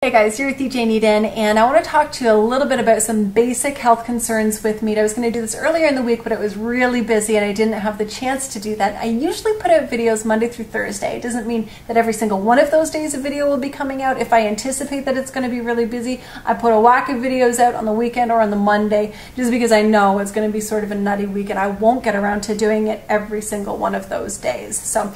Hey guys, you're with Jane Eden, and I want to talk to you a little bit about some basic health concerns with meat. I was going to do this earlier in the week, but it was really busy and I didn't have the chance to do that. I usually put out videos Monday through Thursday. It doesn't mean that every single one of those days a video will be coming out. If I anticipate that it's going to be really busy, I put a whack of videos out on the weekend or on the Monday, just because I know it's going to be sort of a nutty week and I won't get around to doing it every single one of those days. So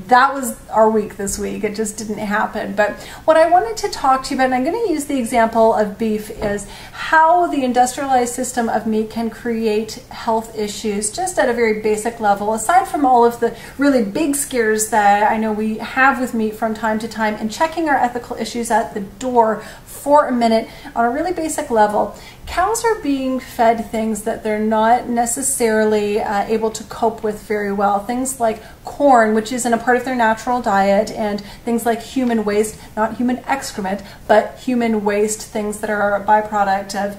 that was our week this week. It just didn't happen. But what I wanted to talk to you about, and I'm going to use the example of beef, is how the industrialized system of meat can create health issues just at a very basic level, aside from all of the really big scares that I know we have with meat from time to time, and checking our ethical issues at the door for a minute on a really basic level. Cows are being fed things that they're not necessarily able to cope with very well. Things like corn, which isn't a part of their natural diet, and things like human waste, not human excrement, but human waste, things that are a byproduct of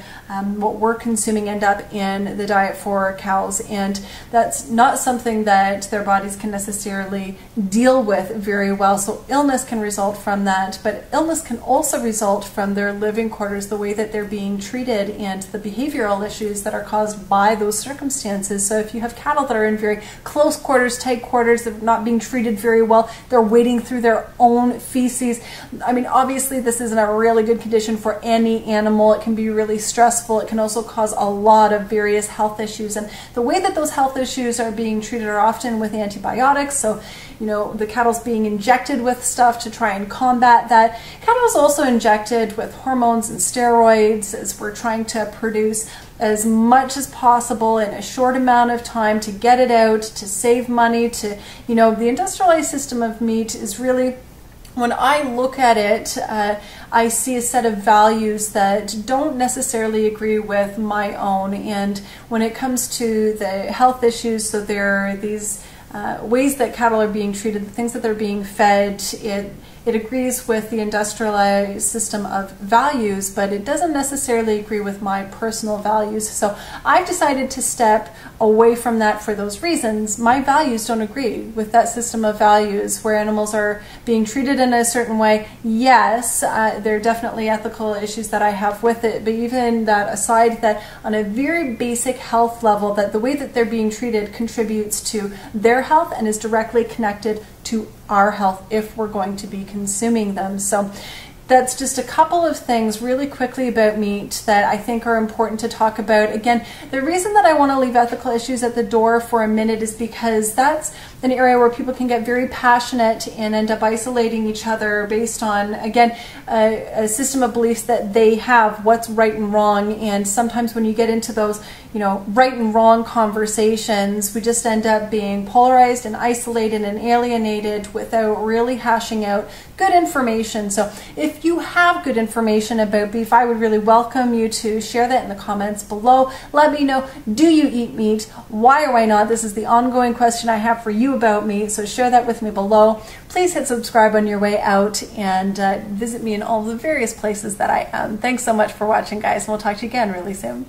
what we're consuming end up in the diet for cows. And that's not something that their bodies can necessarily deal with very well. So illness can result from that, but illness can also result from their living quarters, the way that they're being treated, and the behavioral issues that are caused by those circumstances. So if you have cattle that are in very close quarters, tight quarters, they're not being treated very well, they're wading through their own feces. I mean, obviously this isn't a really good condition for any animal. It can be really stressful. It can also cause a lot of various health issues. And the way that those health issues are being treated are often with antibiotics. So, you know, the cattle's being injected with stuff to try and combat that. Cattle's also injected with hormones and steroids as we're trying to produce as much as possible in a short amount of time to get it out, to save money, to, you know, the industrialized system of meat is really, when I look at it, I see a set of values that don't necessarily agree with my own. And when it comes to the health issues, so there are these ways that cattle are being treated, the things that they're being fed, it agrees with the industrialized system of values, but it doesn't necessarily agree with my personal values. So I've decided to step away from that for those reasons. My values don't agree with that system of values where animals are being treated in a certain way. Yes, there are definitely ethical issues that I have with it, but even that aside, that on a very basic health level, that the way that they're being treated contributes to their health and is directly connected to our health if we're going to be consuming them. So that's just a couple of things really quickly about meat that I think are important to talk about. Again, the reason that I want to leave ethical issues at the door for a minute is because that's an area where people can get very passionate and end up isolating each other based on, again, a system of beliefs that they have, what's right and wrong. And sometimes when you get into those, you know, right and wrong conversations, we just end up being polarized and isolated and alienated without really hashing out good information. So if you have good information about beef, I would really welcome you to share that in the comments below. Let me know, do you eat meat? Why or why not? This is the ongoing question I have for you about meat, so share that with me below. Please hit subscribe on your way out, and visit me in all the various places that I am. Thanks so much for watching, guys, and we'll talk to you again really soon.